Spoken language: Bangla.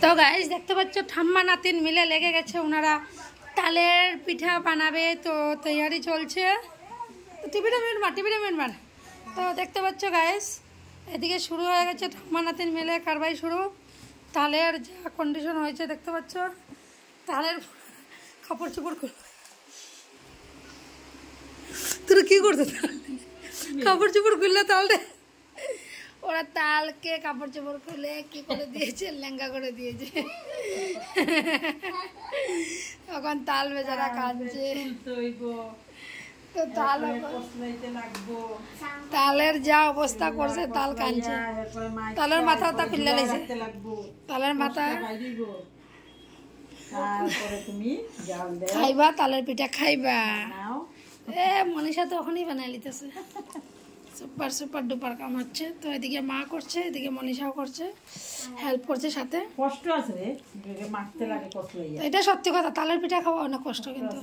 তো গাইস দেখতে পাচ্ছ ঠাম্মা নাতিন মিলে লেগে গেছে, ওনারা তালের পিঠা বানাবে, তো তৈয়ারি চলছে। তো টিভিটা মেনবার। তো দেখতে পাচ্ছ গাইস এদিকে শুরু হয়ে গেছে ঠাম্মা নাতিন মিলে কারবাই শুরু। তালের যা কন্ডিশন হয়েছে দেখতে পাচ্ছ, তালের কাপড় চোপড় তোরা কি করছো? কাপড় চোপড় খুললে তাহলে ওরা তালকে কাপড় চোপড় খুলে কি করে দিয়েছে, লেঙ্গা করে দিয়েছে। এখন তাল বেচারা কাঁদছে। তো তালের যা অবস্থা করছে, তাল কাঁদছে। তালের মাথা খুললে লেগেছে, তালের মাথা খাইবা, তালের পিঠা খাইবা। মনীষা তো ওখানেই বানাই লিতেছে। সুপার ডুপার কাম হচ্ছে। তো এদিকে মা করছে, এদিকে মনীষাও করছে, হেল্প করছে সাথে। কষ্ট আছে রে, মাখতে লাগে কষ্ট। এটা সত্যি কথা, তালের পিঠা খাওয়া অনেক কষ্ট কিন্তু।